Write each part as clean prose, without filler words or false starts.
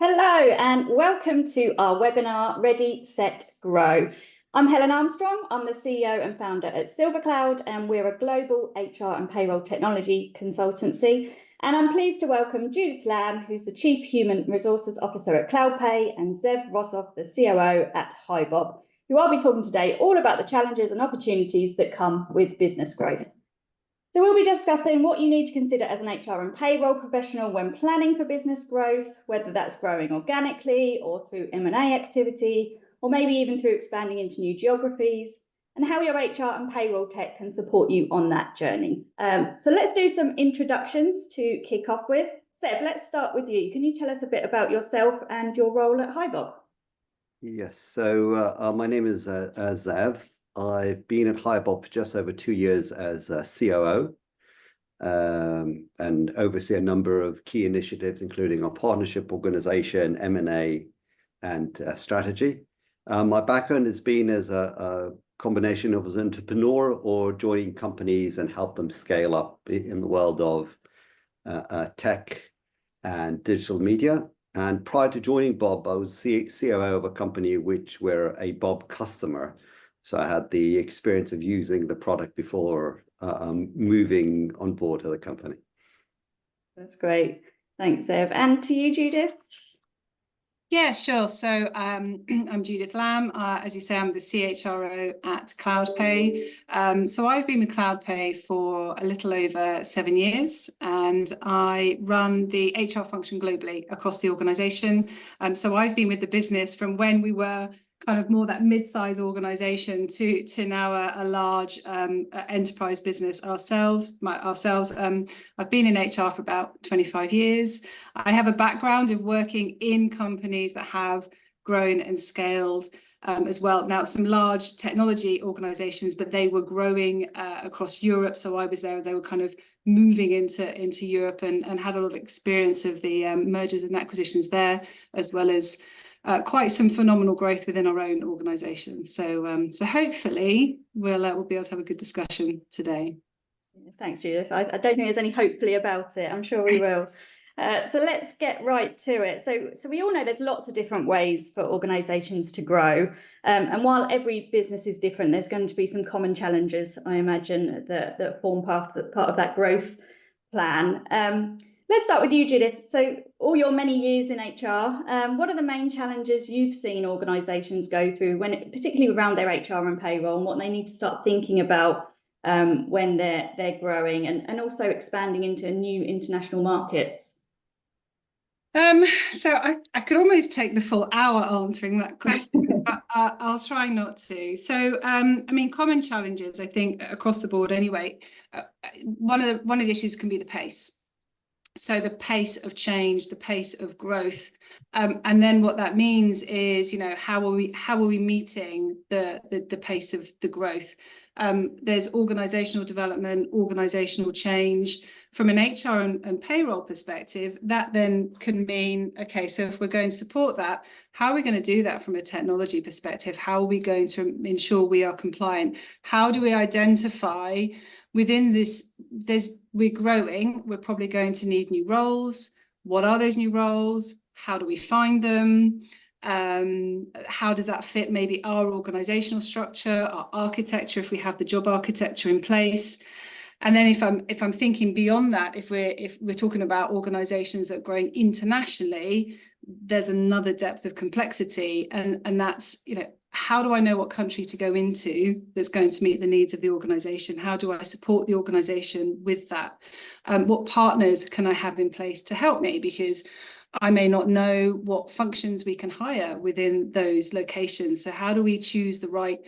Hello and welcome to our webinar, Ready, Set, Grow. I'm Helen Armstrong. I'm the CEO and founder at Silver Cloud, and we're a global HR and payroll technology consultancy. And I'm pleased to welcome Judith Lamb, who's the Chief Human Resources Officer at CloudPay, and Zev Rosov, the COO at HiBob, who I'll be talking today all about the challenges and opportunities that come with business growth. So we'll be discussing what you need to consider as an HR and payroll professional when planning for business growth, whether that's growing organically or through M&A activity, or maybe even through expanding into new geographies, and how your HR and payroll tech can support you on that journey. So let's do some introductions to kick off with. Seb, let's start with you. Can you tell us a bit about yourself and your role at HiBob? Yes, so my name is Zev. I've been at HiBob for just over 2 years as a COO and oversee a number of key initiatives, including our partnership organization, M&A, and strategy. My background has been as a combination of as an entrepreneur or joining companies and help them scale up in the world of tech and digital media. And prior to joining Bob, I was COO of a company which were a Bob customer. So I had the experience of using the product before moving on board to the company. That's great. Thanks, Zev. And to you, Judith? Yeah, sure. So I'm Judith Lamb. As you say, I'm the CHRO at CloudPay. So I've been with CloudPay for a little over 7 years, and I run the HR function globally across the organization. So I've been with the business from when we were kind of more that mid-size organization to now a large enterprise business ourselves. I've been in HR for about 25 years. I have a background of working in companies that have grown and scaled as well. Now, some large technology organizations, but they were growing across Europe. So I was there. They were kind of moving into Europe and had a lot of experience of the mergers and acquisitions there, as well as quite some phenomenal growth within our own organisation. So hopefully we'll be able to have a good discussion today. Thanks, Judith. I don't think there's any hopefully about it. I'm sure we will. So let's get right to it. So we all know there's lots of different ways for organisations to grow. And while every business is different, there's going to be some common challenges, I imagine, that form part of that growth plan. Let's start with you, Judith. So all your many years in HR, what are the main challenges you've seen organisations go through, particularly around their HR and payroll, and what they need to start thinking about when they're growing and also expanding into new international markets? So I could almost take the full hour answering that question, but I'll try not to. So, I mean, common challenges, I think, across the board anyway. One of the issues can be the pace. So the pace of change, the pace of growth, and then what that means is, how are we meeting the pace of the growth? There's organizational development, organizational change. From an HR and payroll perspective, that then can mean, okay, so if we're going to support that, how are we going to do that from a technology perspective? How are we going to ensure we are compliant? How do we identify within this, we're growing, we're probably going to need new roles. What are those new roles? How do we find them? How does that fit maybe our organizational structure, our architecture, if we have the job architecture in place? And then if I'm thinking beyond that, if we're talking about organizations that are growing internationally, there's another depth of complexity, and that's, how do I know what country to go into that's going to meet the needs of the organization? How do I support the organization with that? What partners can I have in place to help me? Because I may not know what functions we can hire within those locations. So how do we choose the right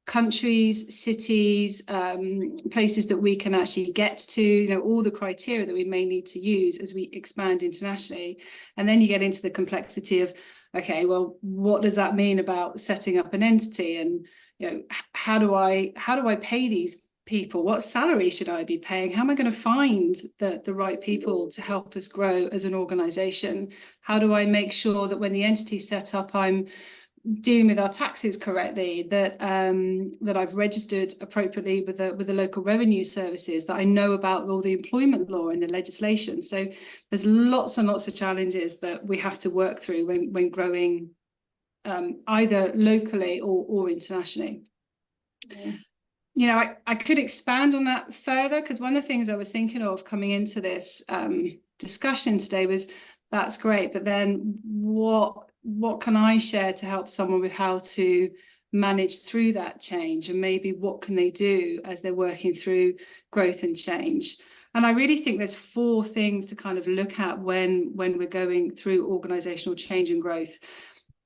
countries, cities, places that we can actually get to, all the criteria that we may need to use as we expand internationally? And then you get into the complexity of, okay, well, what does that mean about setting up an entity? And, how do I pay these people? What salary should I be paying? How am I going to find the right people to help us grow as an organization? How do I make sure that when the entity's set up, I'm dealing with our taxes correctly, that that I've registered appropriately with the local revenue services, that I know about all the employment law and the legislation. So there's lots and lots of challenges that we have to work through when growing, either locally or internationally. Yeah. You know, I could expand on that further, because one of the things I was thinking of coming into this discussion today was, that's great, but then what can I share to help someone with how to manage through that change, and maybe what can they do as they're working through growth and change? And I really think there's 4 things to kind of look at when we're going through organizational change and growth.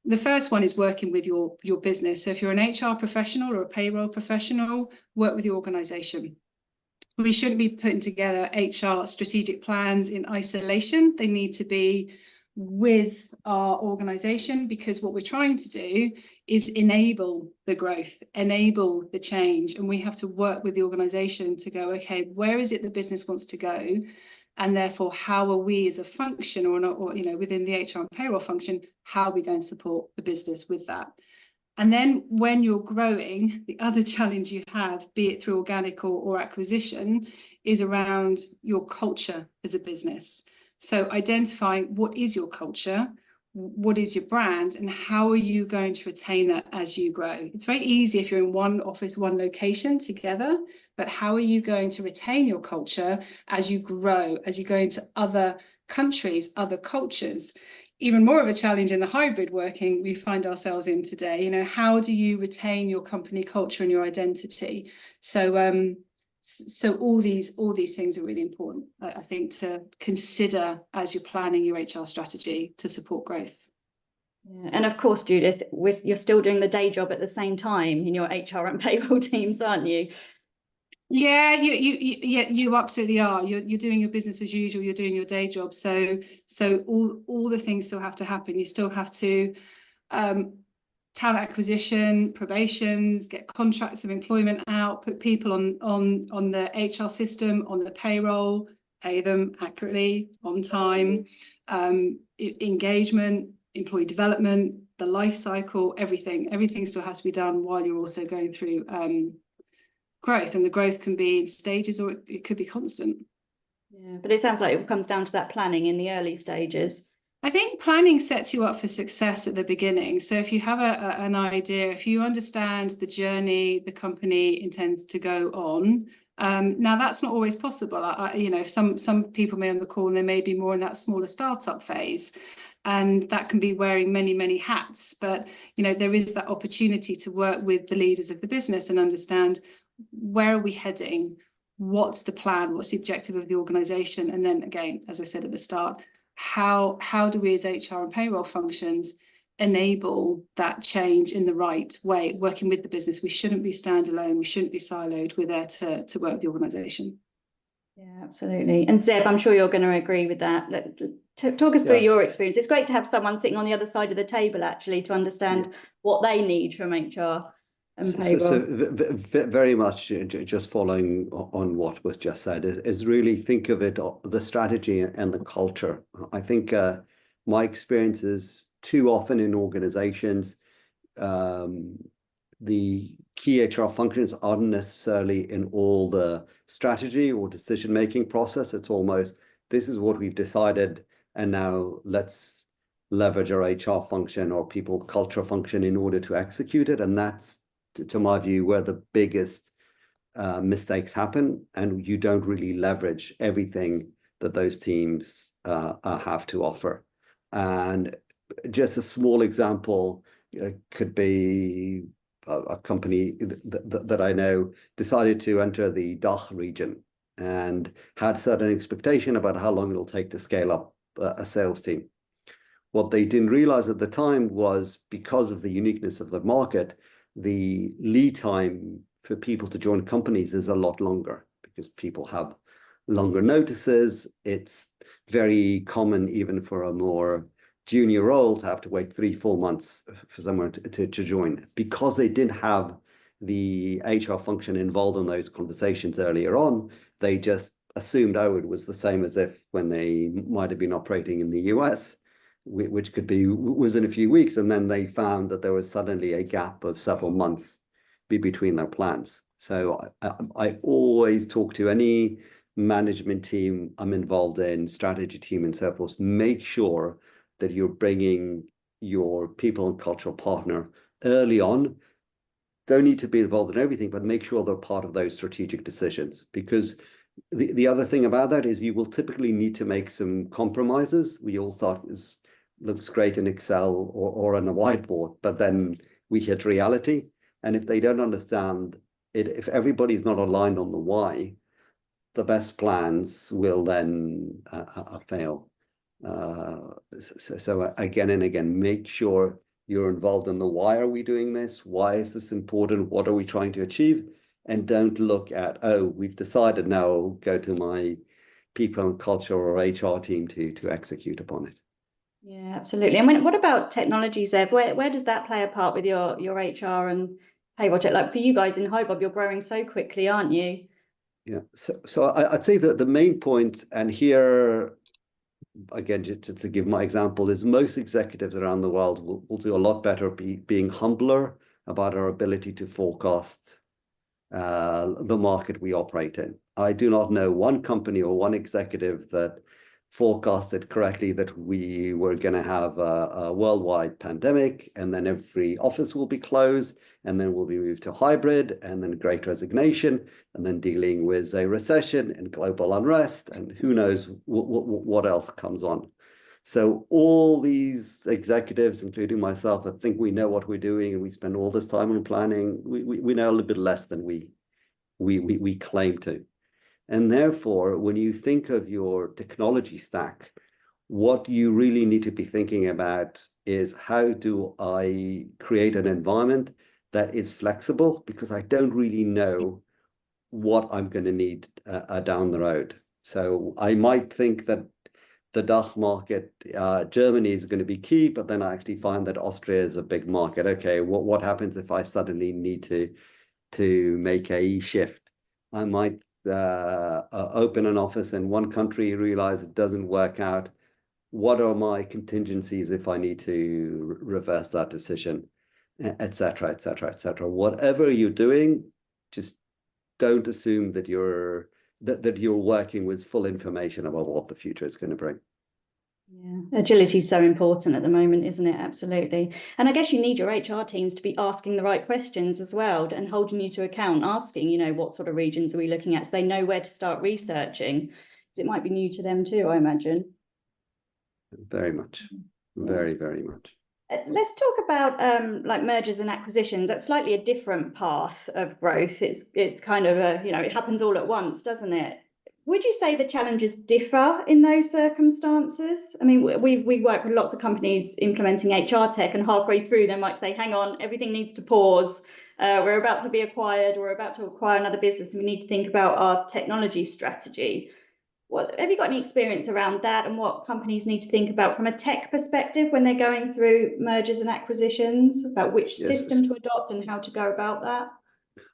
The first one is working with your business. So if you're an HR professional or a payroll professional, work with your organization. We shouldn't be putting together HR strategic plans in isolation. They need to be with our organization, because what we're trying to do is enable the growth, enable the change. And we have to work with the organization to go, okay, where is it the business wants to go? And therefore, how are we as a function, or you know, within the HR and payroll function, how are we going to support the business with that? And then when you're growing, the other challenge you have, be it through organic or acquisition, is around your culture as a business. So identifying what is your culture, what is your brand, and how are you going to retain that as you grow? It's very easy if you're in one office, one location together, but how are you going to retain your culture as you grow, as you go into other countries, other cultures? Even more of a challenge in the hybrid working we find ourselves in today. You know, how do you retain your company culture and your identity? So so all these things are really important, I think, to consider as you're planning your HR strategy to support growth. Yeah. And of course, Judith, you're still doing the day job at the same time in your HR and payroll teams, aren't you? Yeah, you absolutely are. You're doing your business as usual. You're doing your day job. So all the things still have to happen. You still have to talent acquisition, probations, get contracts of employment out, put people on the HR system, on the payroll, pay them accurately, on time, engagement, employee development, the life cycle, everything still has to be done while you're also going through growth. And the growth can be in stages, or it could be constant. Yeah, but it sounds like it comes down to that planning in the early stages. I think planning sets you up for success at the beginning. So if you have an idea, if you understand the journey the company intends to go on, now that's not always possible. You know, some people may on the call, and they may be more in that smaller startup phase, and that can be wearing many hats. But you know, there is that opportunity to work with the leaders of the business and understand, where are we heading? What's the plan? What's the objective of the organization? And then again, as I said at the start, how do we as HR and payroll functions enable that change in the right way, working with the business? We shouldn't be standalone. We shouldn't be siloed. We're there to work with the organization. Yeah, absolutely. And Zeb, I'm sure you're going to agree with that. Talk us through your experience. It's great to have someone sitting on the other side of the table, actually, to understand what they need from HR and payroll. So very much just following on what was just said is really think of it, the strategy and the culture. I think my experience is too often in organizations, the key HR functions aren't necessarily in all the strategy or decision-making process. It's almost, this is what we've decided, and now let's leverage our HR function or people culture function in order to execute it. And that's, to my view, where the biggest mistakes happen, and you don't really leverage everything that those teams have to offer. And just a small example could be a company that I know decided to enter the DACH region and had certain expectation about how long it'll take to scale up a sales team. What they didn't realize at the time was, because of the uniqueness of the market, the lead time for people to join companies is a lot longer, because people have longer notices. It's very common, even for a more junior role, to have to wait 3-4 months for someone to join. Because they didn't have the HR function involved in those conversations earlier on, they just assumed, oh, it was the same as if when they might have been operating in the US. which could be within a few weeks, and then they found that there was suddenly a gap of several months between their plans. So I always talk to any management team I'm involved in, strategy team and so forth, make sure that you're bringing your people and cultural partner early on. Don't need to be involved in everything, but make sure they're part of those strategic decisions. Because the other thing about that is you will typically need to make some compromises. We all thought it looks great in Excel or on a whiteboard, but then we hit reality. And if they don't understand it, if everybody's not aligned on the why, the best plans will then fail. So again and again, make sure you're involved in the why are we doing this? Why is this important? What are we trying to achieve? And don't look at, oh, we've decided now, I'll go to my people and culture or HR team to execute upon it. Yeah, absolutely. And what about technology, Zev? Where does that play a part with your HR and payroll tech? Like for you guys in HiBob, you're growing so quickly, aren't you? Yeah, so I'd say that the main point, and here, again, just to give my example, is most executives around the world will do a lot better being humbler about our ability to forecast the market we operate in. I do not know one company or one executive that forecasted correctly that we were going to have a worldwide pandemic, and then every office will be closed, and then we'll be moved to hybrid, and then great resignation, and then dealing with a recession and global unrest, and who knows what else comes on. So all these executives, including myself, I think we know what we're doing, and we spend all this time on planning. We know a little bit less than we claim to. And therefore, when you think of your technology stack, what you really need to be thinking about is how do I create an environment that is flexible, because I don't really know what I'm going to need down the road. So I might think that the DACH market, Germany is going to be key, but then I actually find that Austria is a big market. Okay, what happens if I suddenly need to make a shift? I might open an office in one country, realize it doesn't work out. What are my contingencies if I need to reverse that decision, etc., etc., etc. Whatever you're doing, just don't assume that you're working with full information about what the future is going to bring. Yeah, agility is so important at the moment, isn't it? Absolutely. And I guess you need your HR teams to be asking the right questions as well and holding you to account, asking, you know, what sort of regions are we looking at, so they know where to start researching, because it might be new to them too, I imagine. Very much. Very, very much. Let's talk about like mergers and acquisitions. That's slightly a different path of growth. It's kind of a, you know, it happens all at once, doesn't it? Would you say the challenges differ in those circumstances? I mean, we work with lots of companies implementing HR tech, and halfway through they might say, hang on, everything needs to pause. We're about to be acquired, or we're about to acquire another business, and we need to think about our technology strategy. Have you got any experience around that, and what companies need to think about from a tech perspective when they're going through mergers and acquisitions, about which system to adopt and how to go about that?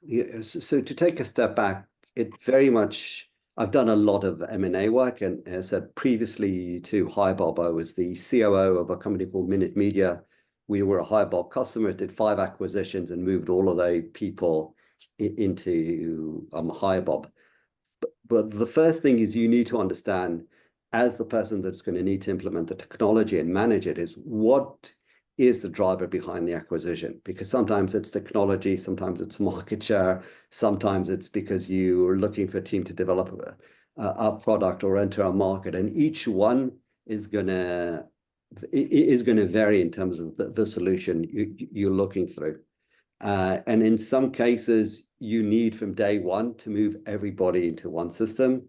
Yes. So to take a step back, it very much, I've done a lot of M&A work, and as I said previously to HiBob, I was the COO of a company called Minute Media. We were a HiBob customer, did 5 acquisitions and moved all of those people into HiBob. But the first thing is you need to understand, as the person that's going to need to implement the technology and manage it, is what is the driver behind the acquisition? Because sometimes it's technology, sometimes it's market share, sometimes it's because you're looking for a team to develop a product or enter a market, and each one is going to vary in terms of the solution you're looking through. And in some cases, you need from day one to move everybody into one system.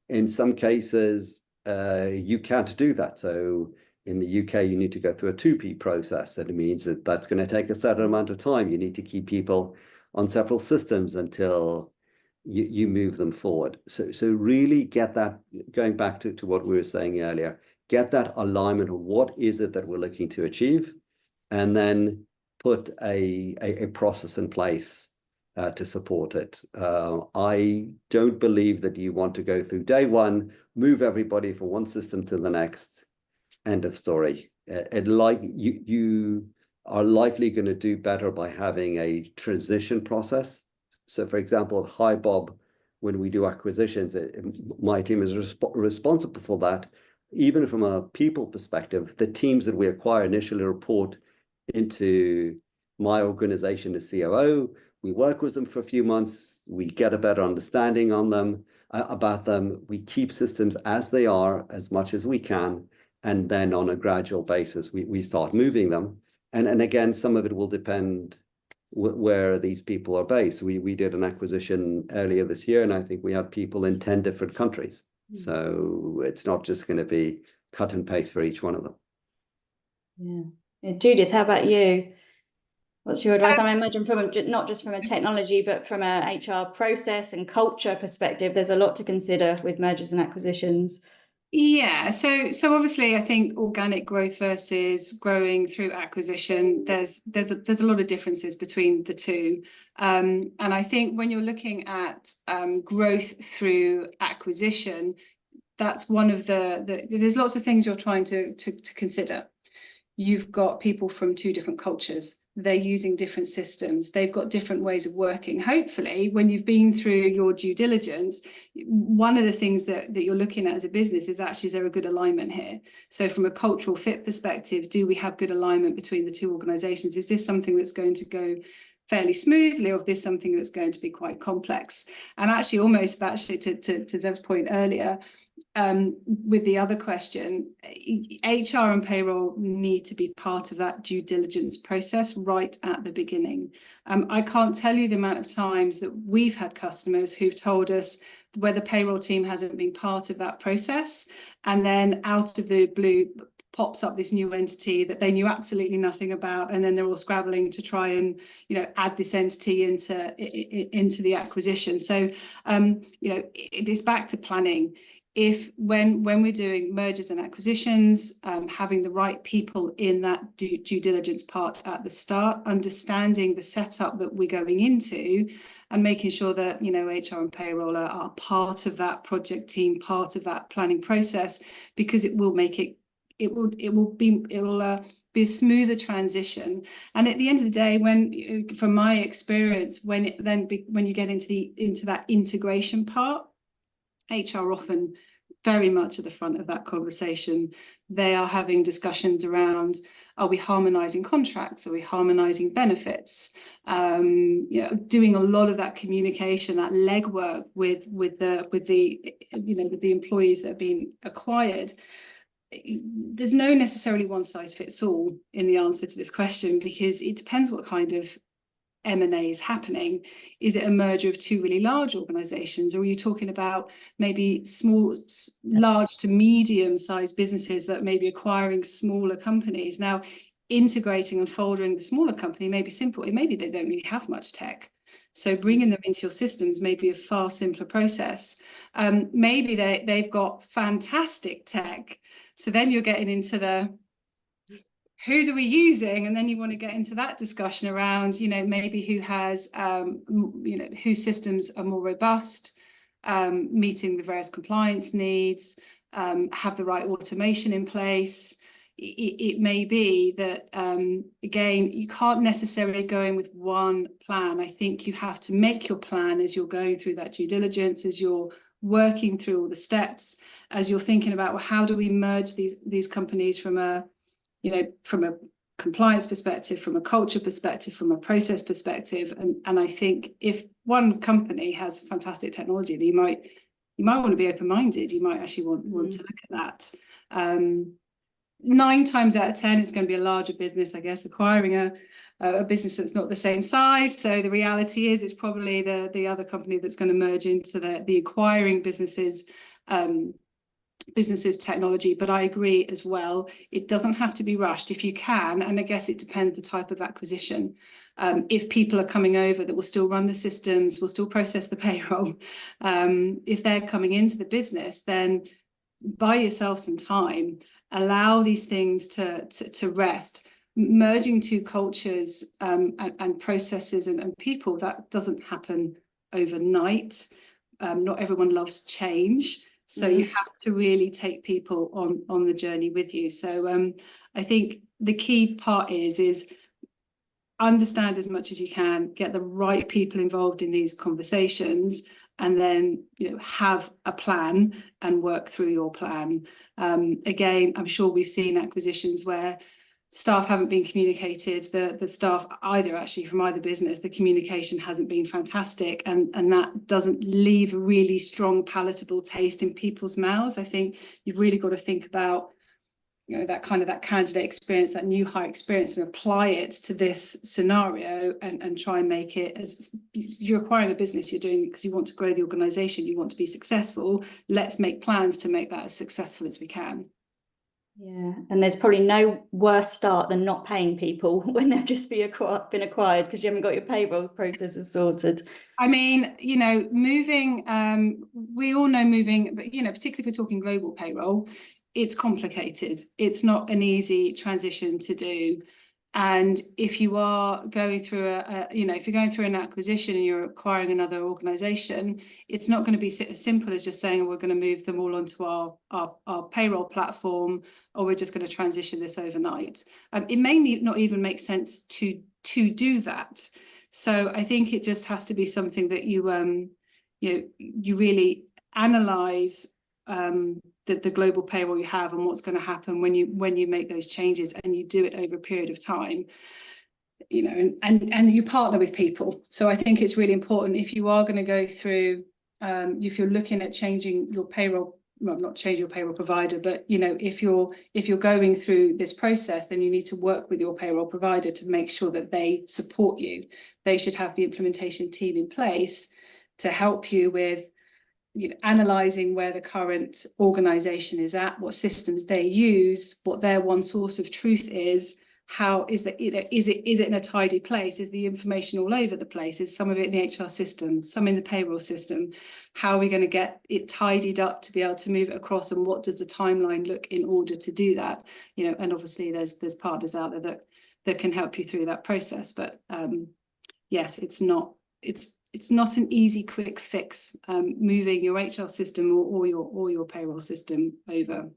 In some cases, you can't do that. So in the UK, you need to go through a 2P process, and it means that that's going to take a certain amount of time. You need to keep people on several systems until you move them forward. So really get that, going back to what we were saying earlier, get that alignment of what is it that we're looking to achieve, and then put a process in place to support it. I don't believe that you want to go through day one, move everybody from one system to the next, end of story. you are likely going to do better by having a transition process. So, for example, at HiBob, when we do acquisitions, my team is responsible for that. Even from a people perspective, the teams that we acquire initially report into my organization as COO. We work with them for a few months. We get a better understanding on them, about them. We keep systems as they are as much as we can. And then on a gradual basis, we start moving them. And again, some of it will depend where these people are based. We did an acquisition earlier this year, and I think we had people in 10 different countries. So it's not just going to be cut and paste for each one of them. Yeah. Judith, how about you? What's your advice? I imagine from not just from a technology, but from a HR process and culture perspective, there's a lot to consider with mergers and acquisitions. Yeah, so obviously I think organic growth versus growing through acquisition, there's a lot of differences between the two. And I think when you're looking at growth through acquisition, that's one of there's lots of things you're trying to consider. You've got people from two different cultures. They're using different systems. They've got different ways of working. Hopefully, when you've been through your due diligence, one of the things that you're looking at as a business is actually, is there a good alignment here? So from a cultural fit perspective, do we have good alignment between the two organizations? Is this something that's going to go fairly smoothly, or is this something that's going to be quite complex? And actually, almost to Zev's point earlier, with the other question, HR and payroll need to be part of that due diligence process right at the beginning. I can't tell you the amount of times that we've had customers who've told us where the payroll team hasn't been part of that process, and then out of the blue pops up this new entity that they knew absolutely nothing about, and then they're all scrabbling to try and add this entity into the acquisition. So it is back to planning. If when we're doing mergers and acquisitions, having the right people in that due diligence part at the start, understanding the setup that we're going into, and making sure that HR and payroll are part of that project team, part of that planning process, because it will make it will be a smoother transition. And at the end of the day, from my experience, when you get into that integration part, HR often very much at the front of that conversation. They are having discussions around, are we harmonizing contracts? Are we harmonizing benefits? Doing a lot of that communication, that legwork with the employees that are being acquired. There's no necessarily one size fits all in the answer to this question, because it depends what kind of M&A is happening. Is it a merger of two really large organizations, or are you talking about maybe large to medium-sized businesses that may be acquiring smaller companies? Now, integrating and folding the smaller company may be simple. It may be they don't really have much tech, so bringing them into your systems may be a far simpler process. Maybe they've got fantastic tech, so then you're getting into the who are we using? And then you want to get into that discussion around, maybe who has, whose systems are more robust, meeting the various compliance needs, have the right automation in place. It may be that, again, you can't necessarily go in with one plan. I think you have to make your plan as you're going through that due diligence, as you're working through all the steps, as you're thinking about, well, how do we merge these companies from a compliance perspective, from a culture perspective, from a process perspective. And I think if one company has fantastic technology, you might want to be open-minded. You might actually want to look at that. 9 times out of 10, it's going to be a larger business, I guess, acquiring a business that's not the same size. So the reality is it's probably the other company that's going to merge into the acquiring businesses technology. But I agree as well, it doesn't have to be rushed if you can, and I guess it depends the type of acquisition. If people are coming over that will still run the systems, will still process the payroll, if they're coming into the business, then buy yourself some time, allow these things to rest. Merging two cultures and processes and people, that doesn't happen overnight. Not everyone loves change. So you have to really take people on the journey with you. So I think the key part is understand as much as you can, get the right people involved in these conversations, and then have a plan and work through your plan. Again, I'm sure we've seen acquisitions where staff haven't been communicated, the staff either actually from either business, the communication hasn't been fantastic, and that doesn't leave a really strong palatable taste in people's mouths. I think you've really got to think about that candidate experience, that new hire experience, and apply it to this scenario, and try and make it, as you're acquiring a business, you're doing it because you want to grow the organization, you want to be successful. Let's make plans to make that as successful as we can. Yeah, and there's probably no worse start than not paying people when they've just been acquired because you haven't got your payroll processes sorted. I mean, moving, we all know moving, but particularly if we're talking global payroll, it's complicated. It's not an easy transition to do. And if you are going through if you're going through an acquisition and you're acquiring another organization, it's not going to be as simple as just saying, oh, we're going to move them all onto our payroll platform, or we're just going to transition this overnight. It may not even make sense to do that. So I think it just has to be something that you really analyze the global payroll you have and what's going to happen when you make those changes, and you do it over a period of time, and you partner with people. So I think it's really important, if you are going to go through, if you're looking at changing your payroll, well, not change your payroll provider, but if you're going through this process, then you need to work with your payroll provider to make sure that they support you. They should have the implementation team in place to help you with analysing where the current organisation is at, what systems they use, what their one source of truth is, how is it in a tidy place, is the information all over the place, is some of it in the HR system, some in the payroll system, how are we going to get it tidied up to be able to move it across, and what does the timeline look in order to do that, and obviously there's partners out there that can help you through that process. But yes, it's not an easy quick fix, moving your HR system or your payroll system over.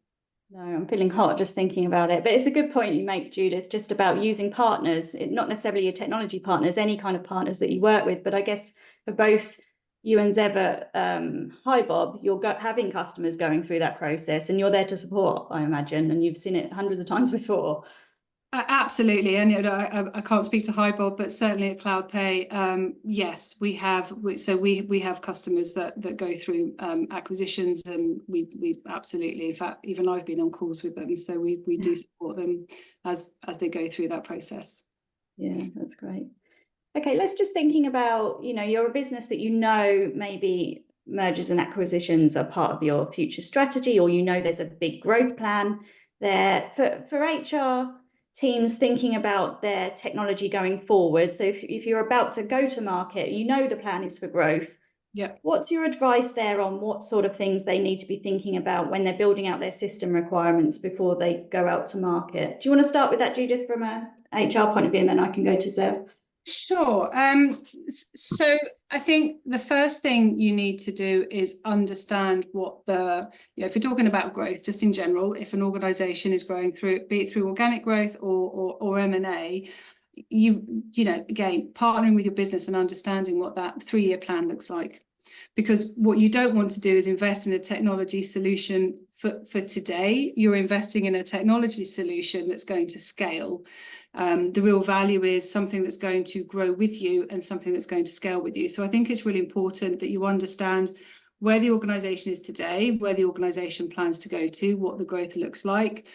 No, I'm feeling hot just thinking about it. But it's a good point you make, Judith, just about using partners, not necessarily your technology partners, any kind of partners that you work with. But I guess for both you and Zev at HiBob, you're having customers going through that process, and you're there to support, I imagine, and you've seen it hundreds of times before. Absolutely, and I can't speak to HiBob, but certainly at CloudPay, yes, we have customers that go through acquisitions, and we absolutely, in fact, even I've been on calls with them, so we do support them as they go through that process. Yeah, that's great. Okay, let's just thinking about, you're a business that maybe mergers and acquisitions are part of your future strategy, or there's a big growth plan there for HR teams thinking about their technology going forward. So if you're about to go to market, the plan is for growth. Yeah. What's your advice there on what sort of things they need to be thinking about when they're building out their system requirements before they go out to market? Do you want to start with that, Judith, from a HR point of view, and then I can go to Zev? Sure. So I think the first thing you need to do is understand what if you're talking about growth, just in general, if an organization is growing be it through organic growth or M&A, again, partnering with your business and understanding what that 3-year plan looks like. Because what you don't want to do is invest in a technology solution for today. You're investing in a technology solution that's going to scale. The real value is something that's going to grow with you and something that's going to scale with you. So I think it's really important that you understand where the organization is today, where the organization plans to go to, what the growth looks like,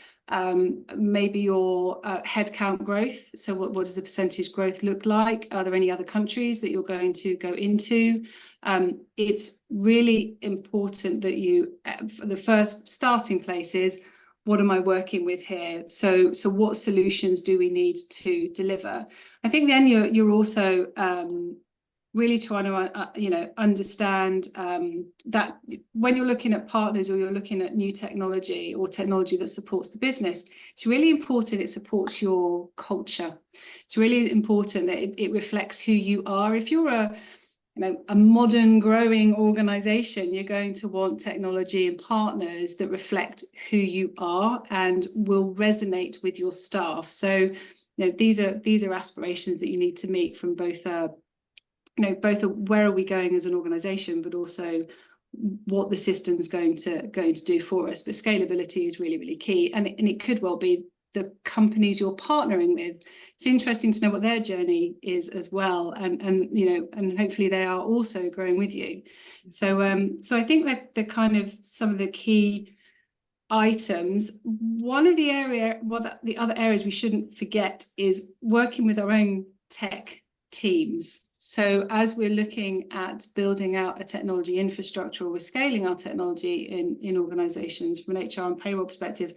maybe your headcount growth. So what does the percentage growth look like? Are there any other countries that you're going to go into? It's really important that the first starting place is, what am I working with here? So what solutions do we need to deliver? I think then you're also really trying to understand that when you're looking at partners, or you're looking at new technology or technology that supports the business, it's really important it supports your culture. It's really important that it reflects who you are. If you're a modern growing organization, you're going to want technology and partners that reflect who you are and will resonate with your staff. So these are aspirations that you need to meet from both where are we going as an organization, but also what the system's going to do for us. But scalability is really, really key, and it could well be the companies you're partnering with. It's interesting to know what their journey is as well, and hopefully they are also growing with you. So I think that the kind of some of the key items. One of the other areas we shouldn't forget is working with our own tech teams. So as we're looking at building out a technology infrastructure, or we're scaling our technology in organizations from an HR and payroll perspective,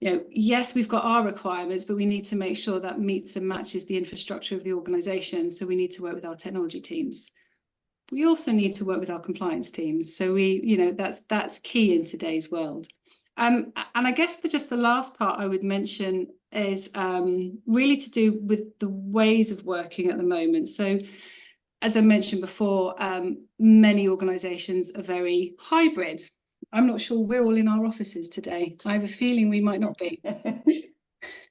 yes, we've got our requirements, but we need to make sure that meets and matches the infrastructure of the organization. So we need to work with our technology teams. We also need to work with our compliance teams. So that's key in today's world. And I guess just the last part I would mention is really to do with the ways of working at the moment. So as I mentioned before, many organizations are very hybrid. I'm not sure we're all in our offices today. I have a feeling we might not be.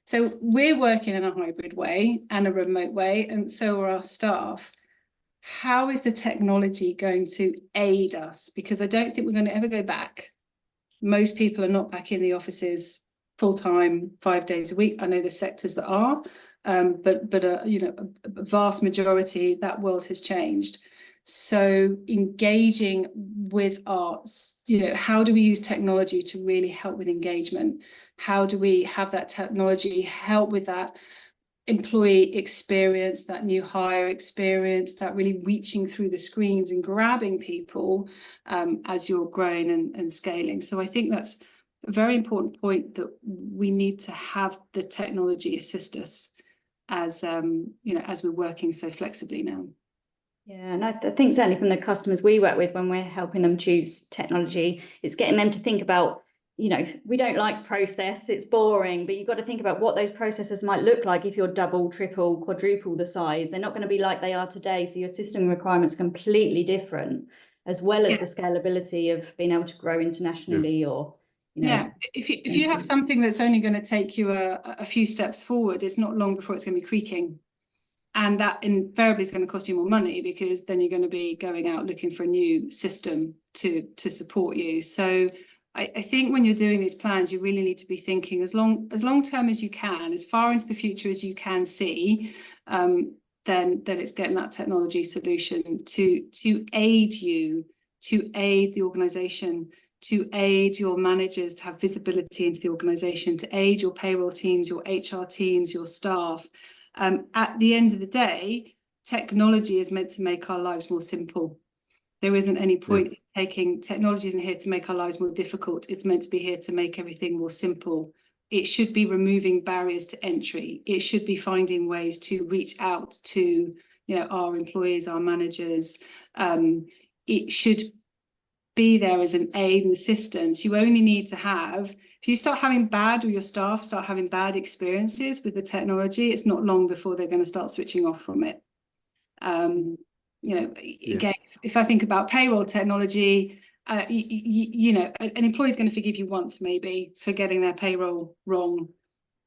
So we're working in a hybrid way and a remote way, and so are our staff. How is the technology going to aid us? Because I don't think we're going to ever go back. Most people are not back in the offices full-time, 5 days a week. I know there's sectors that are, but a vast majority, that world has changed. So engaging with our, how do we use technology to really help with engagement? How do we have that technology help with that employee experience, that new hire experience, that really reaching through the screens and grabbing people as you're growing and scaling? So I think that's a very important point, that we need to have the technology assist us as as we're working so flexibly now. Yeah, and I think certainly from the customers we work with, when we're helping them choose technology, it's getting them to think about, we don't like process, it's boring, but you've got to think about what those processes might look like if you're double, triple, quadruple the size. They're not going to be like they are today. So your system requirements are completely different, as well as the scalability of being able to grow internationally or, if you have something that's only going to take you a few steps forward, it's not long before it's going to be creaking. And that invariably is going to cost you more money, because then you're going to be going out looking for a new system to support you. So I think when you're doing these plans, you really need to be thinking as long term as you can, as far into the future as you can see, then it's getting that technology solution to aid you, to aid the organization, to aid your managers to have visibility into the organization, to aid your payroll teams, your HR teams, your staff. At the end of the day, technology is meant to make our lives more simple. There isn't any point taking technology isn't here to make our lives more difficult. It's meant to be here to make everything more simple. It should be removing barriers to entry. It should be finding ways to reach out to our employees, our managers. It should be there as an aid and assistance. You only need to have, if you start having bad, or your staff start having bad experiences with the technology, it's not long before they're going to start switching off from it. Again, if I think about payroll technology, an employee is going to forgive you once maybe for getting their payroll wrong,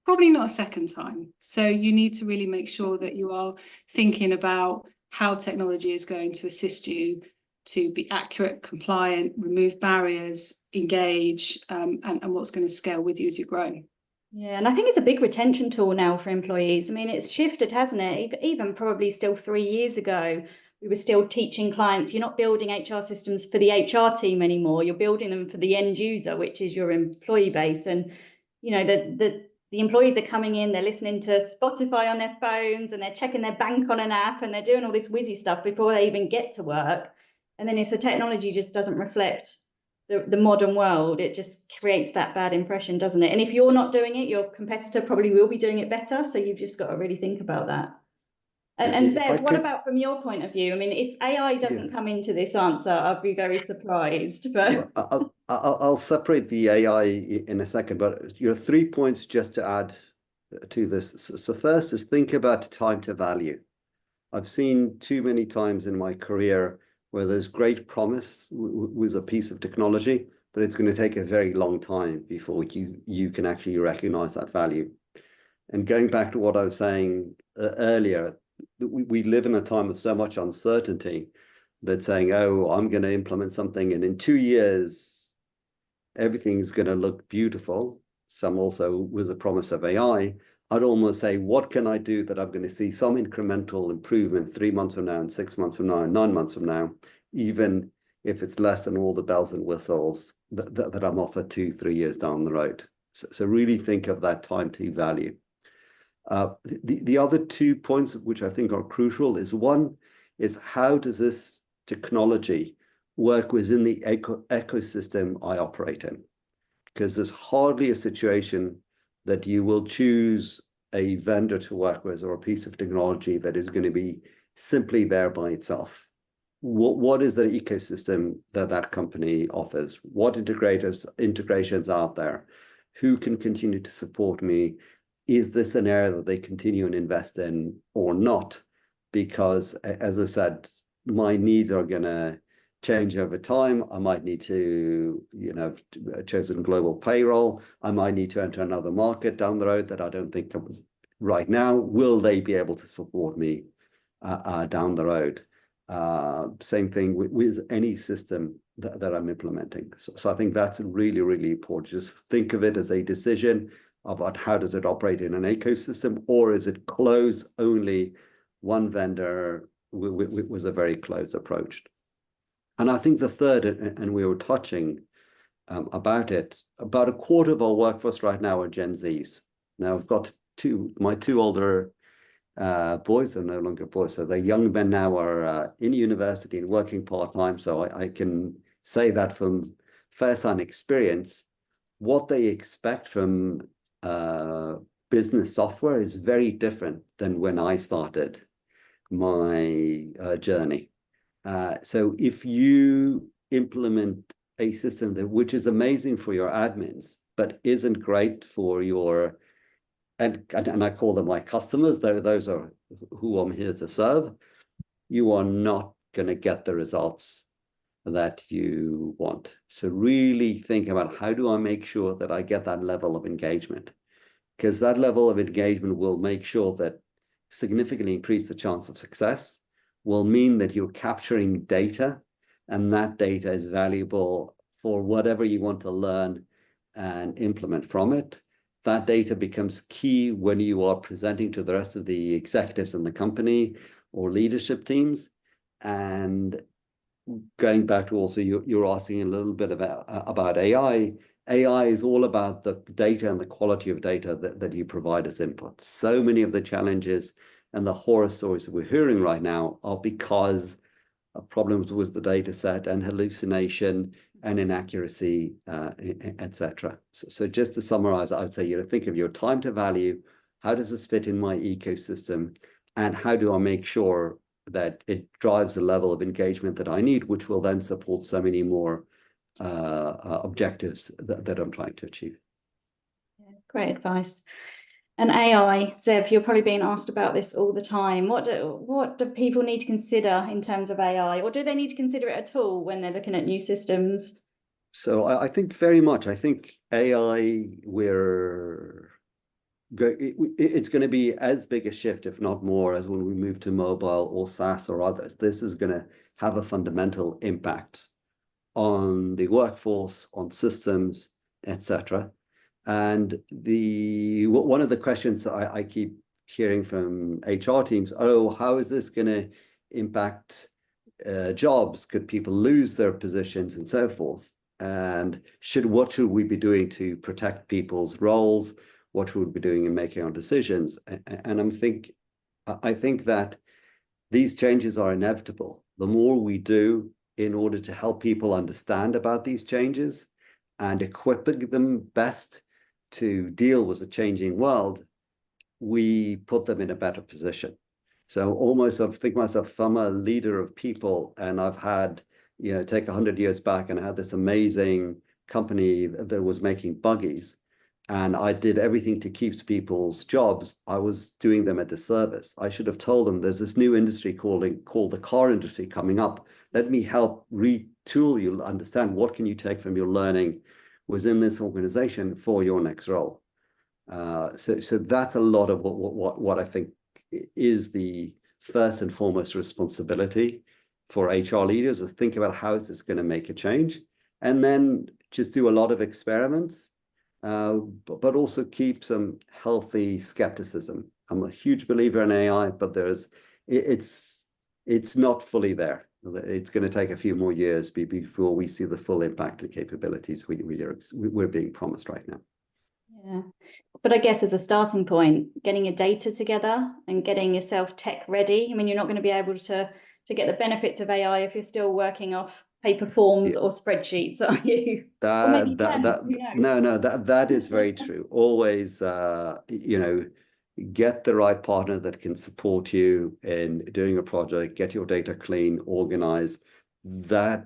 probably not a second time. So you need to really make sure that you are thinking about how technology is going to assist you to be accurate, compliant, remove barriers, engage, and what's going to scale with you as you grow. Yeah, and I think it's a big retention tool now for employees. I mean, it's shifted, hasn't it? Even probably still 3 years ago, we were still teaching clients, you're not building HR systems for the HR team anymore. You're building them for the end user, which is your employee base. And, the employees are coming in, they're listening to Spotify on their phones, and they're checking their bank on an app, and they're doing all this whizzy stuff before they even get to work. And then if the technology just doesn't reflect the modern world, it just creates that bad impression, doesn't it? And if you're not doing it, your competitor probably will be doing it better. So you've just got to really think about that. And Zev, what about from your point of view? I mean, if AI doesn't come into this answer, I'd be very surprised. But I'll separate the AI in a second. But 3 points just to add to this. So first is think about time to value. I've seen too many times in my career where there's great promise with a piece of technology, but it's going to take a very long time before you can actually recognize that value. And going back to what I was saying earlier, we live in a time of so much uncertainty that saying, oh, I'm going to implement something and in 2 years, everything's going to look beautiful. Some also with the promise of AI, I'd almost say, what can I do that I'm going to see some incremental improvement 3 months from now and 6 months from now and 9 months from now, even if it's less than all the bells and whistles that I'm offered 2-3 years down the road. So really think of that time to value. The other 2 points which I think are crucial is one is how does this technology work within the ecosystem I operate in? Because there's hardly a situation that you will choose a vendor to work with or a piece of technology that is going to be simply there by itself. What is the ecosystem that company offers? What integrations out there? Who can continue to support me? Is this an area that they continue and invest in or not? Because as I said, my needs are going to change over time. I might need to, have chosen global payroll. I might need to enter another market down the road that I don't think right now. Will they be able to support me down the road? Same thing with any system that I'm implementing. So I think that's really, really important. Just think of it as a decision about how does it operate in an ecosystem, or is it close only one vendor with a very close approach? And I think the third, and we were touching about it, about a quarter of our workforce right now are Gen Zs. Now I've got my two older boys are no longer boys, so they're young men now, are in university and working part-time. So I can say that from first-hand experience, what they expect from business software is very different than when I started my journey. So if you implement a system which is amazing for your admins, but isn't great for your, and I call them my customers, those are who I'm here to serve, you are not going to get the results that you want. So really think about, how do I make sure that I get that level of engagement? Because that level of engagement will make sure that significantly increase the chance of success, will mean that you're capturing data, and that data is valuable for whatever you want to learn and implement from it. That data becomes key when you are presenting to the rest of the executives in the company or leadership teams. And going back to also, you're asking a little bit about AI. AI is all about the data and the quality of data that you provide as input. So many of the challenges and the horror stories that we're hearing right now are because of problems with the data set and hallucination and inaccuracy, etc. So just to summarize, I would say, think of your time to value. How does this fit in my ecosystem? And how do I make sure that it drives the level of engagement that I need, which will then support so many more objectives that I'm trying to achieve. Yeah, great advice. And AI, Zev, you're probably being asked about this all the time. What do people need to consider in terms of AI, or do they need to consider it at all when they're looking at new systems? So I think very much. I think AI, it's going to be as big a shift, if not more, as when we move to mobile or SaaS or others. This is going to have a fundamental impact on the workforce, on systems, etc. And one of the questions that I keep hearing from HR teams, how is this going to impact jobs? Could people lose their positions and so forth? And what should we be doing to protect people's roles? What should we be doing in making our decisions? And I think that these changes are inevitable. The more we do in order to help people understand about these changes and equipping them best to deal with the changing world, we put them in a better position. So almost I think myself, if I'm a leader of people and I've had, take 100 years back and I had this amazing company that was making buggies, and I did everything to keep people's jobs, I was doing them a disservice. I should have told them there's this new industry called the car industry coming up. Let me help retool you, understand what can you take from your learning within this organization for your next role. So that's a lot of what I think is the first and foremost responsibility for HR leaders, is think about how is this going to make a change, and then just do a lot of experiments, but also keep some healthy skepticism. I'm a huge believer in AI, but it's not fully there. It's going to take a few more years before we see the full impact and capabilities we're being promised right now. Yeah, but I guess as a starting point, getting your data together and getting yourself tech ready. I mean, you're not going to be able to get the benefits of AI if you're still working off paper forms or spreadsheets, are you? Or maybe you can, who knows? That is very true. Always, get the right partner that can support you in doing a project, get your data clean, organized. I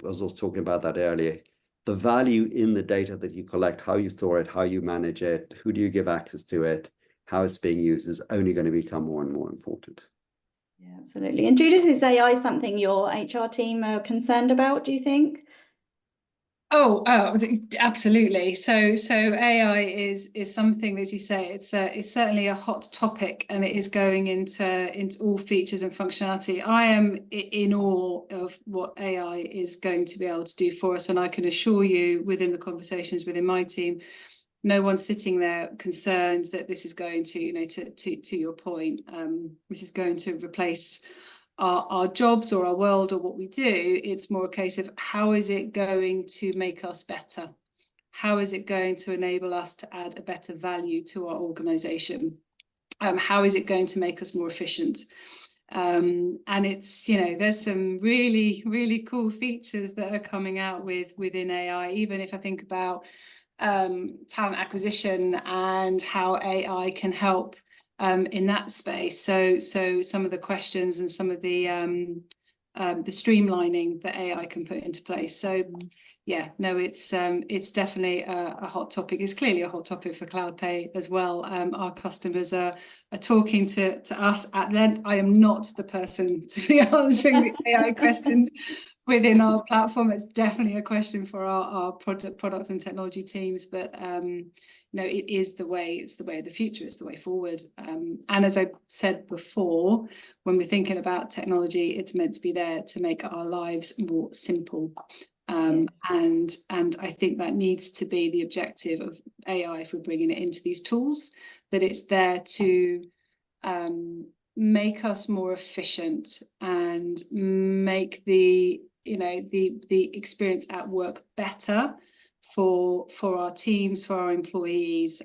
was also talking about that earlier. The value in the data that you collect, how you store it, how you manage it, who do you give access to it, how it's being used, is only going to become more and more important. Yeah, absolutely. And Judith, is AI something your HR team are concerned about, do you think? Oh, absolutely. So AI is something, as you say, it's certainly a hot topic, and it is going into all features and functionality. I am in awe of what AI is going to be able to do for us, and I can assure you, within the conversations within my team, no one's sitting there concerned that this is going to, to your point, this is going to replace our jobs or our world or what we do. It's more a case of how is it going to make us better? How is it going to enable us to add a better value to our organization? How is it going to make us more efficient? And it's, there's some really, really cool features that are coming out within AI, even if I think about talent acquisition and how AI can help in that space. So some of the questions and some of the streamlining that AI can put into place. So yeah, no, it's definitely a hot topic. It's clearly a hot topic for CloudPay as well. Our customers are talking to us. Then I am not the person to be answering the AI questions within our platform. It's definitely a question for our product and technology teams, but it is the way. It's the way of the future. It's the way forward. And as I said before, when we're thinking about technology, it's meant to be there to make our lives more simple. And I think that needs to be the objective of AI if we're bringing it into these tools, that it's there to make us more efficient and make the experience at work better for our teams, for our employees.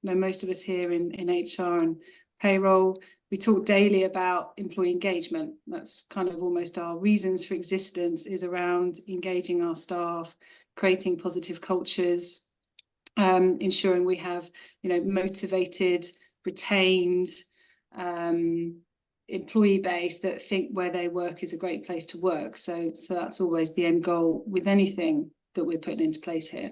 Most of us here in HR and payroll, we talk daily about employee engagement. That's kind of almost our reasons for existence, is around engaging our staff, creating positive cultures, ensuring we have motivated, retained employee base that think where they work is a great place to work. So that's always the end goal with anything that we're putting into place here.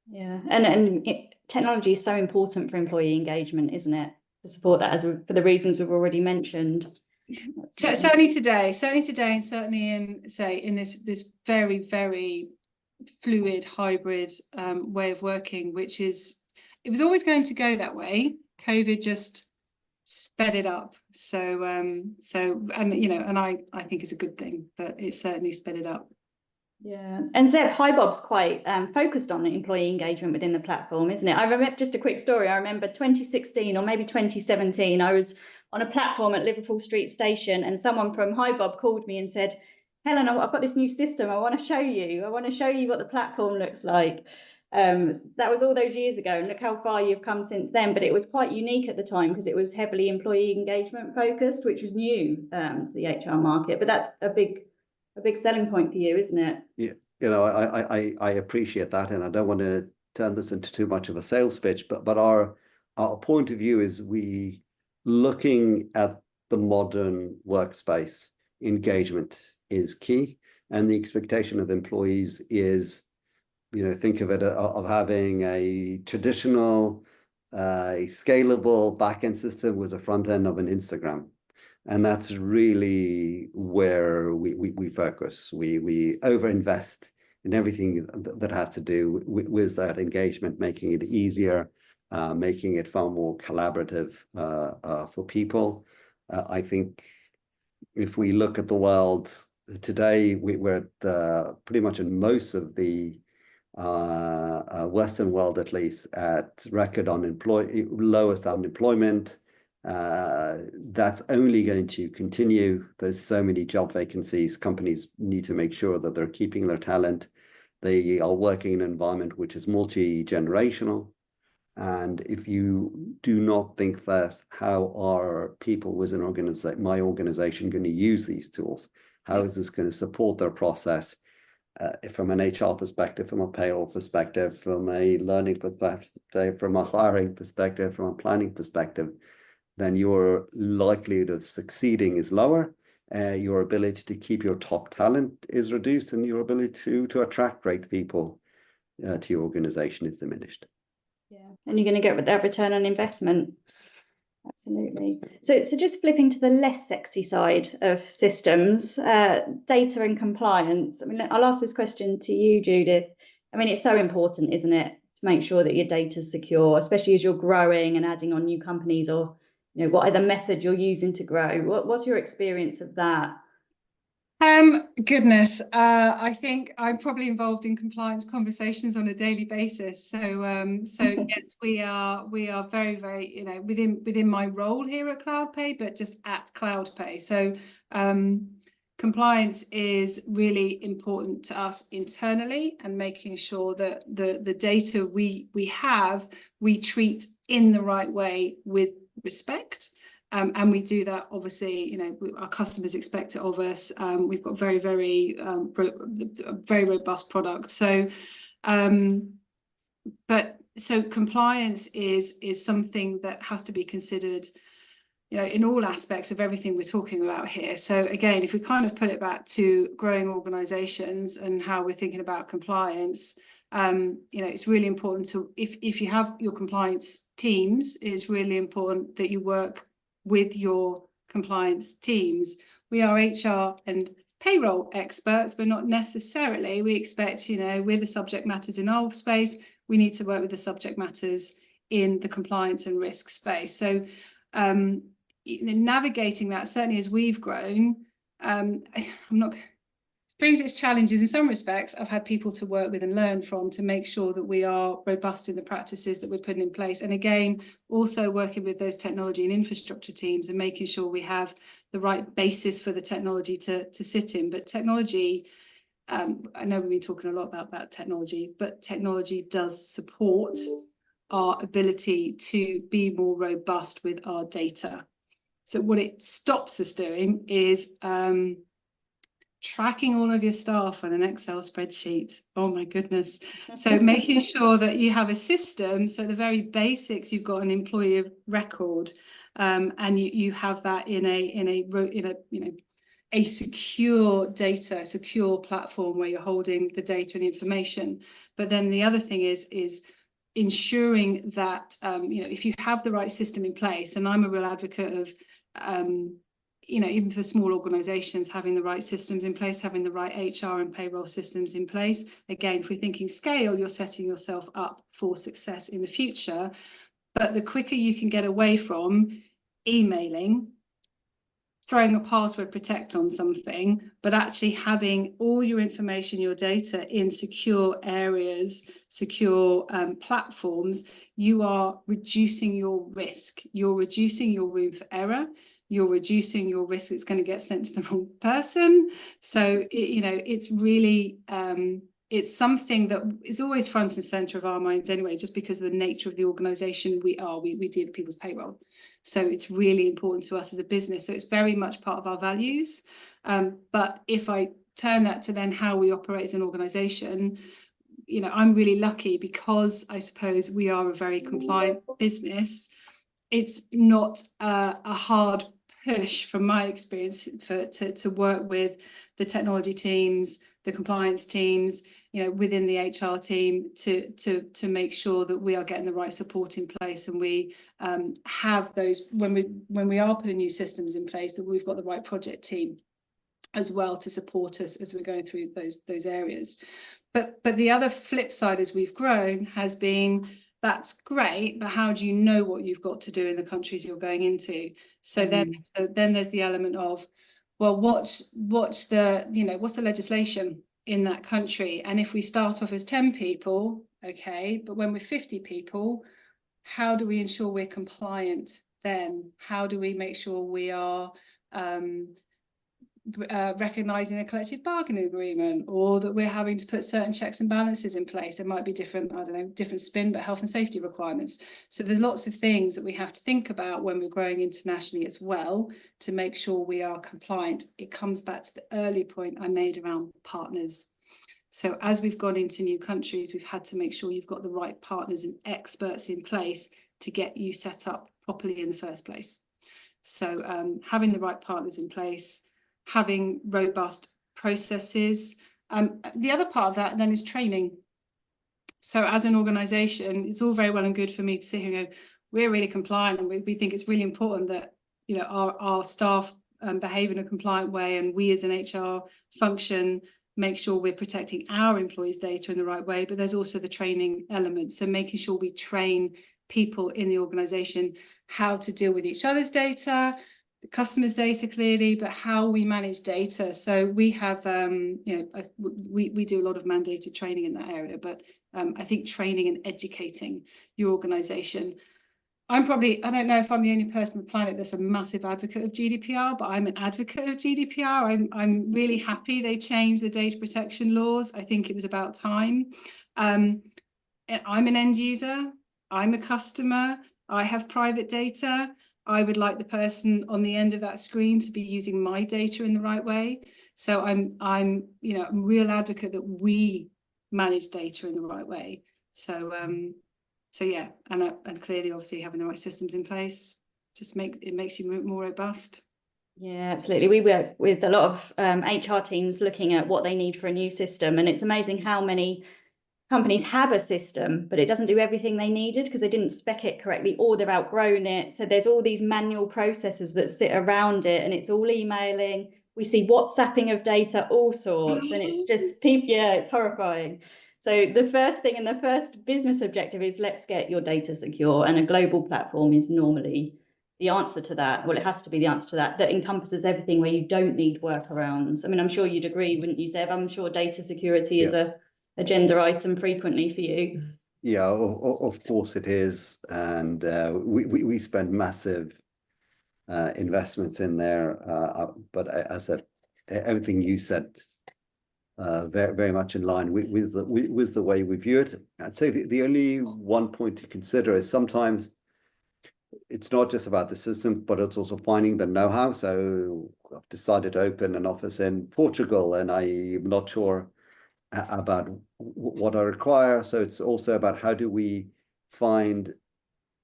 Yeah, and technology is so important for employee engagement, isn't it? To support that, for the reasons we've already mentioned. Certainly today, and certainly in this very, very fluid hybrid way of working, which it was always going to go that way. COVID just sped it up. So and I think it's a good thing, but it certainly sped it up. Yeah, and Zeb, HiBob's quite focused on the employee engagement within the platform, isn't it? I remember, just a quick story, I remember 2016 or maybe 2017, I was on a platform at Liverpool Street Station, and someone from HiBob called me and said, Helen, I've got this new system, I want to show you what the platform looks like. That was all those years ago, and look how far you've come since then. But it was quite unique at the time because it was heavily employee engagement focused, which was new to the HR market. But that's a big selling point for you, isn't it? Yeah, I appreciate that, and I don't want to turn this into too much of a sales pitch, but our point of view is we looking at the modern workspace, engagement is key, and the expectation of employees is think of it of having a traditional, scalable backend system with a front end of an Instagram. And that's really where we focus. We overinvest in everything that has to do with that engagement, making it easier, making it far more collaborative for people. I think if we look at the world today, we're at, pretty much in most of the Western world, at least, at record lowest unemployment. That's only going to continue. There's so many job vacancies. Companies need to make sure that they're keeping their talent. They are working in an environment which is multi-generational. And if you do not think first, how are people within my organization going to use these tools? How is this going to support their process? From an HR perspective, from a payroll perspective, from a learning perspective, from a hiring perspective, from a planning perspective, then your likelihood of succeeding is lower. Your ability to keep your top talent is reduced, and your ability to attract great people to your organization is diminished. Yeah, and you're going to get that return on investment. Absolutely. So just flipping to the less sexy side of systems, data and compliance. I mean, I'll ask this question to you, Judith. I mean, it's so important, isn't it, to make sure that your data is secure, especially as you're growing and adding on new companies, or whatever method you're using to grow. What's your experience of that? Goodness, I think I'm probably involved in compliance conversations on a daily basis. So yes, we are very, very, within my role here at CloudPay, but just at CloudPay. So compliance is really important to us internally, and making sure that the data we have, we treat in the right way with respect. And we do that, obviously, our customers expect it of us. We've got very, very, very robust product. So, so compliance is something that has to be considered, in all aspects of everything we're talking about here. So again, if we kind of put it back to growing organizations and how we're thinking about compliance, it's really important to, if you have your compliance teams, it's really important that you work with your compliance teams. We are HR and payroll experts, but not necessarily. We expect, we're the subject matters in our space. We need to work with the subject matters in the compliance and risk space. So navigating that, certainly as we've grown, brings its challenges in some respects. I've had people to work with and learn from to make sure that we are robust in the practices that we're putting in place. And again, also working with those technology and infrastructure teams and making sure we have the right basis for the technology to sit in. But technology, I know we've been talking a lot about that technology, but technology does support our ability to be more robust with our data. So what it stops us doing is tracking all of your staff on an Excel spreadsheet. Oh my goodness. So making sure that you have a system, so the very basics, you've got an employee record, and you have that in a secure platform where you're holding the data and information. But then the other thing is ensuring that if you have the right system in place, and I'm a real advocate of even for small organizations, having the right systems in place, having the right HR and payroll systems in place. Again, if we're thinking scale, you're setting yourself up for success in the future. But the quicker you can get away from emailing, throwing a password protect on something, but actually having all your information, your data in secure areas, secure platforms, you are reducing your risk. You're reducing your room for error. You're reducing your risk it's going to get sent to the wrong person. So, it's really, it's something that is always front and center of our minds anyway, just because of the nature of the organization we deal with people's payroll. So it's really important to us as a business. So it's very much part of our values. But if I turn that to then how we operate as an organization, I'm really lucky because I suppose we are a very compliant business. It's not a hard push from my experience to work with the technology teams, the compliance teams. within the HR team to make sure that we are getting the right support in place, and we have those when we are putting new systems in place, that we've got the right project team as well to support us as we're going through those areas. But the other flip side as we've grown has been, that's great, but how do you know what you've got to do in the countries you're going into? So then there's the element of, well, what's the legislation in that country? And if we start off as 10 people, okay, but when we're 50 people, how do we ensure we're compliant then? How do we make sure we are recognising a collective bargaining agreement, or that we're having to put certain checks and balances in place? There might be different spin, but health and safety requirements. So there's lots of things that we have to think about when we're growing internationally as well, to make sure we are compliant. It comes back to the earlier point I made around partners. So as we've gone into new countries, we've had to make sure you've got the right partners and experts in place to get you set up properly in the first place. So having the right partners in place, having robust processes. The other part of that then is training. So as an organisation, it's all very well and good for me to sit here and go, we're really compliant, and we think it's really important that our staff behave in a compliant way, and we as an HR function make sure we're protecting our employees' data in the right way. But there's also the training element, so making sure we train people in the organisation how to deal with each other's data, the customer's data clearly, but how we manage data. So we have, we do a lot of mandated training in that area, but I think training and educating your organisation. I don't know if I'm the only person on the planet that's a massive advocate of GDPR, but I'm an advocate of GDPR. I'm really happy they changed the data protection laws. I think it was about time. I'm an end user. I'm a customer. I have private data. I would like the person on the end of that screen to be using my data in the right way. So I'm a real advocate that we manage data in the right way. So yeah, and clearly, obviously, having the right systems in place makes you more robust. Yeah, absolutely. We work with a lot of HR teams looking at what they need for a new system, and it's amazing how many companies have a system, but it doesn't do everything they needed because they didn't spec it correctly, or they've outgrown it. So there's all these manual processes that sit around it, and it's all emailing. We see WhatsApping of data, all sorts, and it's just people. Yeah, it's horrifying. So the first thing and the first business objective is, let's get your data secure, and a global platform is normally the answer to that. Well, it has to be the answer to that encompasses everything, where you don't need workarounds. I mean, I'm sure you'd agree, wouldn't you, Zev? I'm sure data security is a agenda item frequently for you. Yeah, of course it is, and we spend massive investments in there. But as everything you said, very very much in line with the way we view it. I'd say the only one point to consider is sometimes it's not just about the system, but it's also finding the know-how. So I've decided to open an office in Portugal, and I'm not sure about what I require. So it's also about how do we find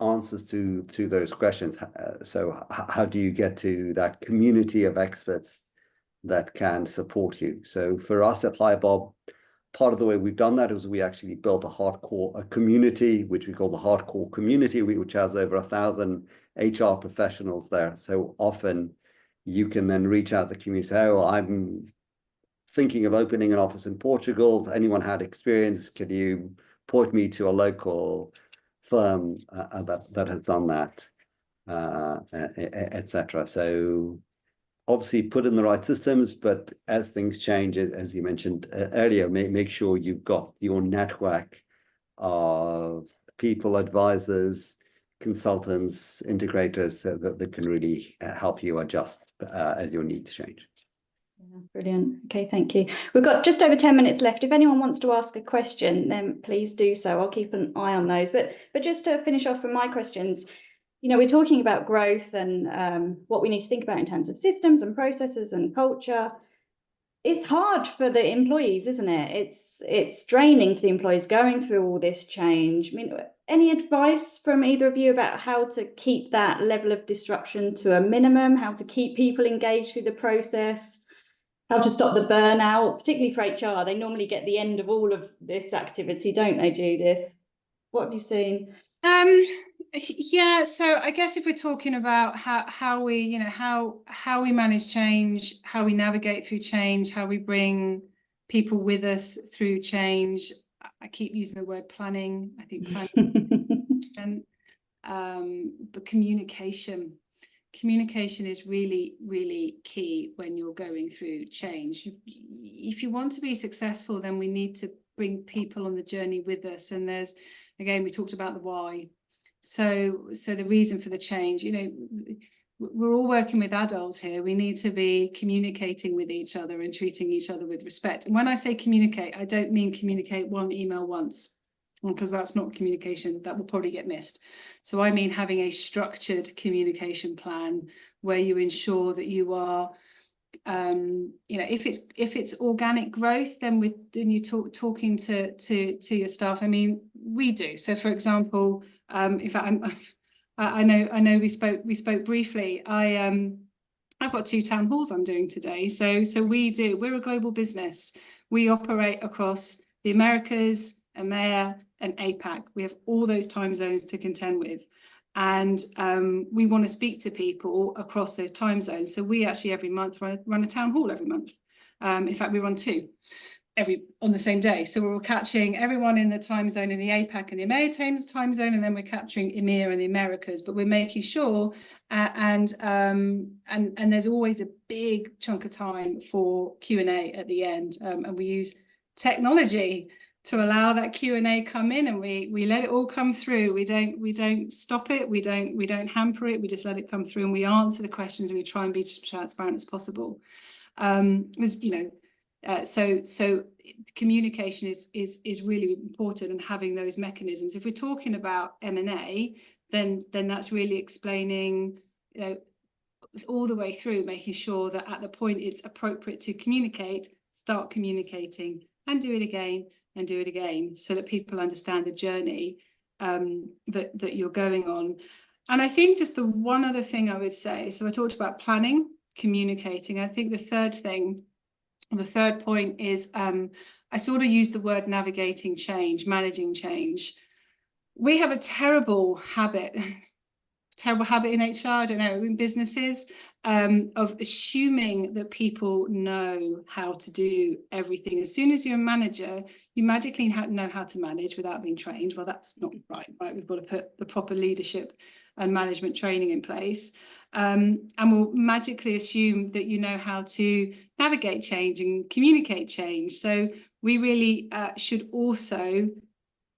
answers to those questions. So how do you get to that community of experts that can support you? So for us at HiBob, part of the way we've done that is we actually built a community, which we call the hardcore community, which has over 1,000 HR professionals there. So often you can then reach out to the community, say, oh, I'm thinking of opening an office in Portugal. Has anyone had experience? Could you point me to a local firm that has done that, etc. So obviously put in the right systems, but as things change, as you mentioned earlier, make sure you've got your network of people, advisors, consultants, integrators that can really help you adjust as your needs change. Brilliant. Okay, thank you. We've got just over 10 minutes left. If anyone wants to ask a question, then please do so. I'll keep an eye on those. But just to finish off with my questions, we're talking about growth and what we need to think about in terms of systems and processes and culture. It's hard for the employees, isn't it? It's draining for the employees going through all this change. I mean, any advice from either of you about how to keep that level of disruption to a minimum, how to keep people engaged through the process? How to stop the burnout, particularly for HR. They normally get the end of all of this activity, don't they, Judith? What have you seen? Yeah, so I guess if we're talking about how we, you know, how we manage change, how we navigate through change, how we bring people with us through change, I keep using the word planning. I think planning but communication is really, really key when you're going through change. If you want to be successful, then we need to bring people on the journey with us. And there's, again, we talked about the why. So the reason for the change, you know, we're all working with adults here. We need to be communicating with each other and treating each other with respect. And when I say communicate, I don't mean communicate one email once, because that's not communication. That will probably get missed. So I mean having a structured communication plan where you ensure that you are, you know, if it's organic growth, then you're talking to your staff. I mean, we do. So for example, in fact, I know we spoke briefly. I've got 2 town halls I'm doing today. So we're a global business. We operate across the Americas, EMEA, and APAC. We have all those time zones to contend with. And we want to speak to people across those time zones. So we actually every month run a town hall every month. In fact, we run 2 on the same day. So we're all catching everyone in the time zone in the APAC and the EMEA time zone, and then we're capturing EMEA and the Americas. But we're making sure, and there's always a big chunk of time for Q&A at the end, and we use technology to allow that Q&A come in, and we let it all come through. We don't stop it. We don't hamper it. We just let it come through, and we answer the questions, and we try and be as transparent as possible. You know, so communication is really important, and having those mechanisms. If we're talking about M&A, then that's really explaining, you know, all the way through, making sure that at the point it's appropriate to communicate, start communicating and do it again and do it again, so that people understand the journey that you're going on. And I think just the one other thing I would say, so I talked about planning, communicating. I think the third point is, I sort of used the word navigating change, managing change. We have a terrible habit in HR, I don't know, in businesses, of assuming that people know how to do everything. As soon as you're a manager, you magically know how to manage without being trained. Well, that's not right? We've got to put the proper leadership and management training in place. And we'll magically assume that you know how to navigate change and communicate change. So we really should also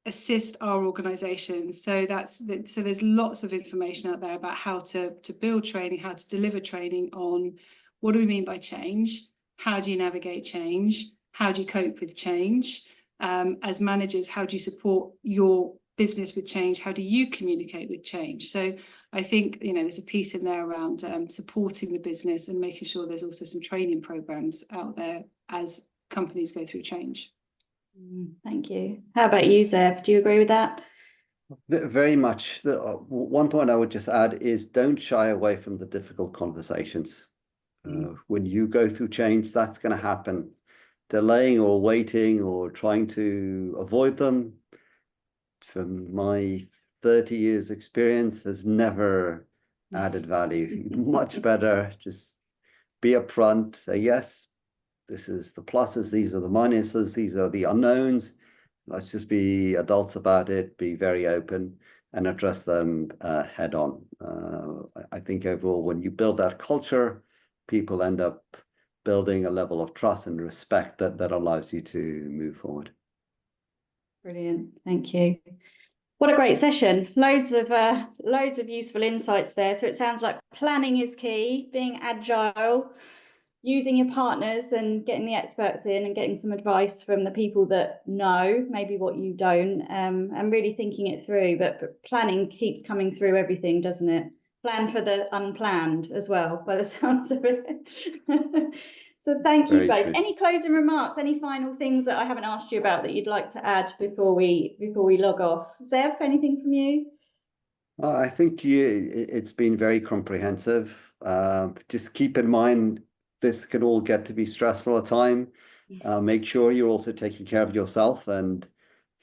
assist our organization. So there's lots of information out there about how to build training, how to deliver training on what do we mean by change, how do you navigate change, how do you cope with change, as managers, how do you support your business with change, how do you communicate with change. So I think, you know, there's a piece in there around supporting the business and making sure there's also some training programs out there as companies go through change. Thank you. How about you, Zev? Do you agree with that? Very much. One point I would just add is don't shy away from the difficult conversations. When you go through change, that's going to happen. Delaying or waiting or trying to avoid them, from my 30 years experience, has never added value. Much better just be upfront, say yes, this is the pluses, these are the minuses, these are the unknowns. Let's just be adults about it, be very open and address them head on. I think overall, when you build that culture, people end up building a level of trust and respect that allows you to move forward. Brilliant, thank you. What a great session. Loads of useful insights there. So it sounds like planning is key, being agile, using your partners and getting the experts in and getting some advice from the people that know maybe what you don't, and really thinking it through. But planning keeps coming through everything, doesn't it? Plan for the unplanned as well, by the sounds of it. So thank you both. Any closing remarks, any final things that I haven't asked you about that you'd like to add before we log off? Zev, anything from you? I think it's been very comprehensive. Just keep in mind, this can all get to be stressful at time. Make sure you're also taking care of yourself and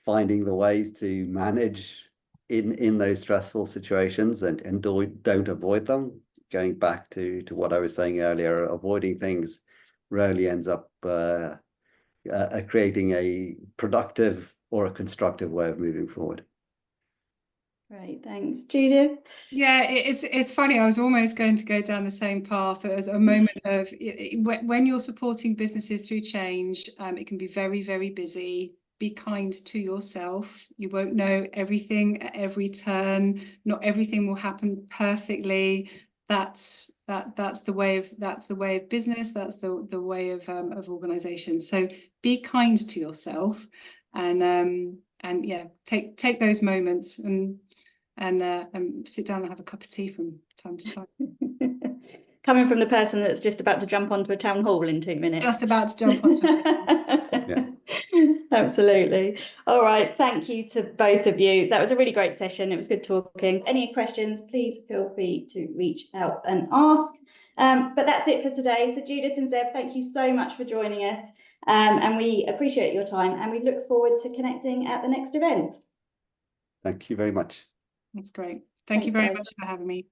finding the ways to manage in those stressful situations, and don't avoid them. Going back to what I was saying earlier, avoiding things rarely ends up creating a productive or a constructive way of moving forward. Great, thanks. Judith? Yeah, it's funny. I was almost going to go down the same path. It was a moment of when you're supporting businesses through change, it can be very, very busy. Be kind to yourself. You won't know everything at every turn. Not everything will happen perfectly. That's the way of business. That's the way of organization. So be kind to yourself, and yeah, take those moments and sit down and have a cup of tea from time to time. Coming from the person that's just about to jump onto a town hall in 2 minutes. Just about to jump onto Yeah. Absolutely. All right. Thank you to both of you. That was a really great session. It was good talking. Any questions, please feel free to reach out and ask. But that's it for today. So Judith and Zev, thank you so much for joining us. And we appreciate your time, and we look forward to connecting at the next event. Thank you very much. That's great. Thank you very much for having me.